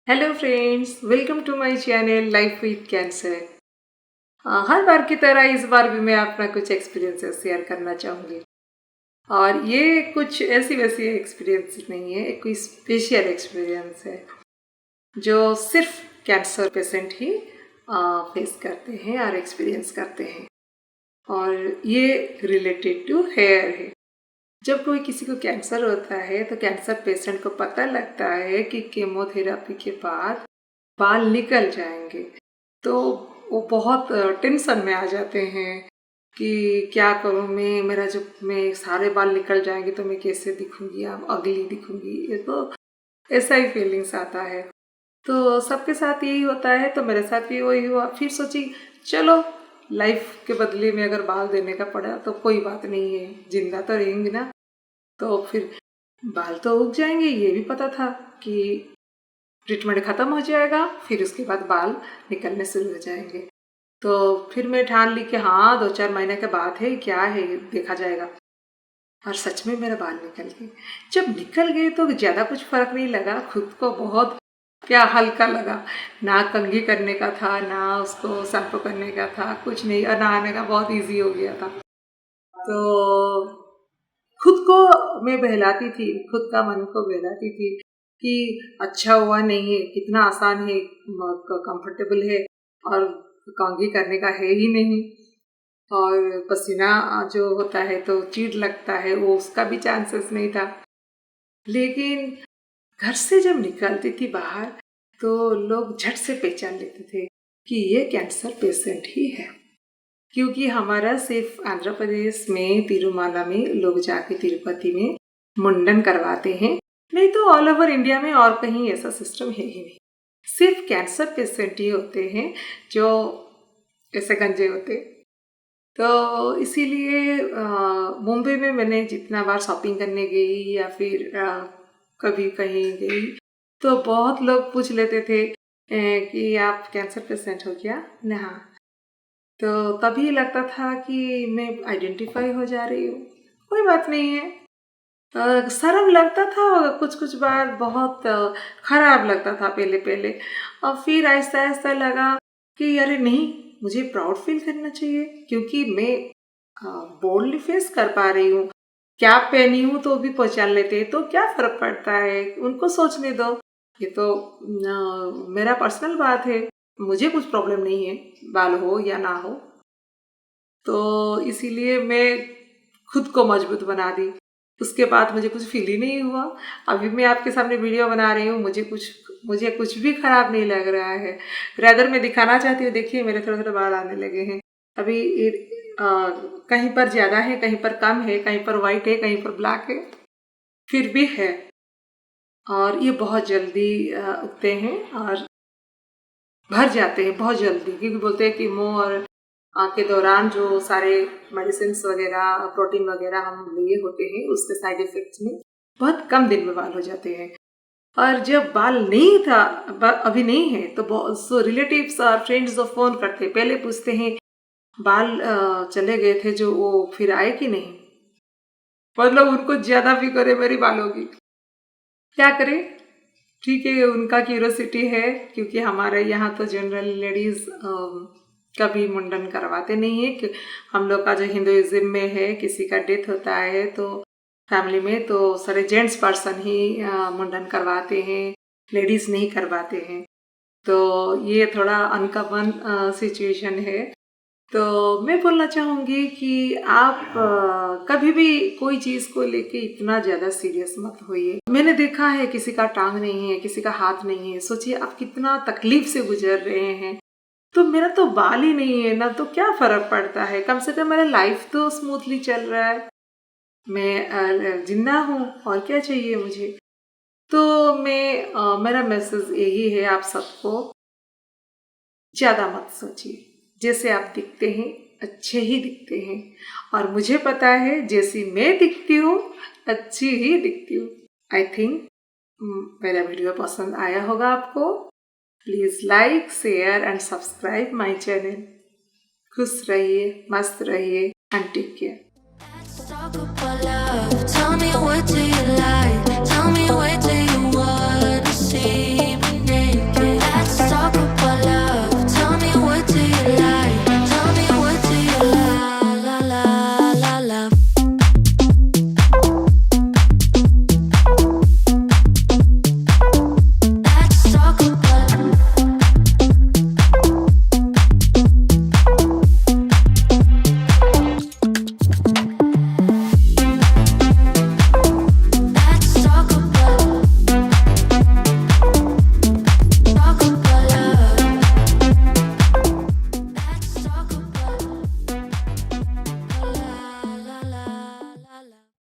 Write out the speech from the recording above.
Hello friends, welcome to my channel life with cancer. हर बार की तरह इस बार भी मैं अपना कुछ एक्सपीरियंसेस शेयर करना चाहूँगी। और ये कुछ ऐसी वैसी एक्सपीरियंस नहीं है, एक कोई स्पेशल एक्सपीरियंस है जो सिर्फ कैंसर पेशेंट ही फेस करते हैं और एक्सपीरियंस करते हैं। और ये रिलेटेड टू हेयर है। जब कोई किसी को कैंसर होता है तो कैंसर पेशेंट को पता लगता है कि केमोथेरेपी के बाद बाल निकल जाएंगे, तो वो बहुत टेंशन में आ जाते हैं कि क्या करूँ मैं सारे बाल निकल जाएंगे तो मैं कैसे दिखूंगी, अब अगली दिखूंगी। ये तो ऐसा ही फीलिंग्स आता है। तो सबके साथ यही होता है, तो मेरे साथ भी वही हुआ। फिर सोची चलो लाइफ के बदले में अगर बाल देने का पड़ा तो कोई बात नहीं है, जिंदा तो रहेंगे ना। तो फिर बाल तो उग जाएंगे, ये भी पता था कि ट्रीटमेंट ख़त्म हो जाएगा, फिर उसके बाद बाल निकलने शुरू हो जाएंगे। तो फिर मैं ठान ली कि हाँ 2-4 महीने के बाद है, क्या है देखा जाएगा। और सच में मेरा बाल निकल गए। जब निकल गए तो ज़्यादा कुछ फ़र्क नहीं लगा, खुद को बहुत क्या हल्का लगा। ना कंघी करने का था, ना उसको शैम्पू करने का था, कुछ नहीं। और नहाने का बहुत ईजी हो गया था। तो खुद को मैं बहलाती थी, खुद का मन को बहलाती थी कि अच्छा हुआ नहीं है, कितना आसान है, कंफर्टेबल है और कंघी करने का है ही नहीं। और पसीना जो होता है तो चीड़ लगता है, वो उसका भी चांसेस नहीं था। लेकिन घर से जब निकलती थी बाहर तो लोग झट से पहचान लेते थे कि ये कैंसर पेशेंट ही है। क्योंकि हमारा सिर्फ आंध्र प्रदेश में तिरुमाला में लोग जाके तिरुपति में मुंडन करवाते हैं, नहीं तो ऑल ओवर इंडिया में और कहीं ऐसा सिस्टम है ही नहीं। सिर्फ कैंसर पेशेंट ही होते हैं जो ऐसे गंजे होते। तो इसीलिए मुंबई में मैंने जितना बार शॉपिंग करने गई या फिर कभी कहीं गई तो बहुत लोग पूछ लेते थे कि आप कैंसर पेशेंट हो क्या? ना। तो तभी लगता था कि मैं आइडेंटिफाई हो जा रही हूँ, कोई बात नहीं है। शर्म लगता था कुछ कुछ बार, बहुत खराब लगता था पहले पहले। और फिर आहिस्ता आहिस्ता लगा कि अरे नहीं, मुझे प्राउड फील करना चाहिए क्योंकि मैं बोल्डली फेस कर पा रही हूँ। क्या पहनी हूँ तो भी पहचान लेते हैं, तो क्या फर्क पड़ता है, उनको सोचने दो। ये तो मेरा पर्सनल बात है, मुझे कुछ प्रॉब्लम नहीं है, बाल हो या ना हो। तो इसीलिए मैं खुद को मजबूत बना दी। उसके बाद मुझे कुछ फील ही नहीं हुआ। अभी मैं आपके सामने वीडियो बना रही हूँ, मुझे कुछ भी खराब नहीं लग रहा है। रैदर मैं दिखाना चाहती हूँ, देखिए मेरे थोड़े थोड़े बाल आने लगे हैं। अभी कहीं पर ज़्यादा है, कहीं पर कम है, कहीं पर वाइट है, कहीं पर ब्लैक है, फिर भी है। और ये बहुत जल्दी उगते हैं और भर जाते हैं बहुत जल्दी, क्योंकि बोलते हैं कि मुंह और के दौरान जो सारे मेडिसिन वगैरह, प्रोटीन वगैरह हम लिए होते हैं, उसके साइड इफेक्ट्स में बहुत कम दिन में बाल हो जाते हैं। और जब बाल नहीं था, अभी नहीं है, तो रिलेटिव्स और फ्रेंड्स जो फोन करते पहले पूछते हैं बाल चले गए थे जो, वो फिर आए कि नहीं। मतलब उनको ज्यादा फिक्र है मेरी बालों की। क्या करें, ठीक है, उनका क्यूरियोसिटी है। क्योंकि हमारे यहाँ तो जनरल लेडीज कभी मुंडन करवाते नहीं है कि हम लोग का जो हिंदुइज्म में है, किसी का डेथ होता है तो फैमिली में तो सारे जेंट्स पर्सन ही मुंडन करवाते हैं, लेडीज नहीं करवाते हैं। तो ये थोड़ा अनकॉमन सिचुएशन है। तो मैं बोलना चाहूँगी कि आप कभी भी कोई चीज़ को लेके इतना ज़्यादा सीरियस मत होइए। मैंने देखा है किसी का टांग नहीं है, किसी का हाथ नहीं है, सोचिए आप कितना तकलीफ से गुजर रहे हैं। तो मेरा तो बाल ही नहीं है ना, तो क्या फ़र्क पड़ता है, कम से कम मेरा लाइफ तो स्मूथली चल रहा है, मैं जिंदा हूँ, और क्या चाहिए मुझे। तो मेरा मैसेज यही है आप सबको, ज़्यादा मत सोचिए। जैसे आप दिखते हैं अच्छे ही दिखते हैं, और मुझे पता है जैसी मैं दिखती हूँ अच्छी ही दिखती हूँ। आई थिंक मेरा वीडियो पसंद आया होगा आपको। Please like, share and subscribe my channel. खुश रहिए, मस्त रहिए and take care. Let's talk about love. Tell me what do you like? Tell me where do you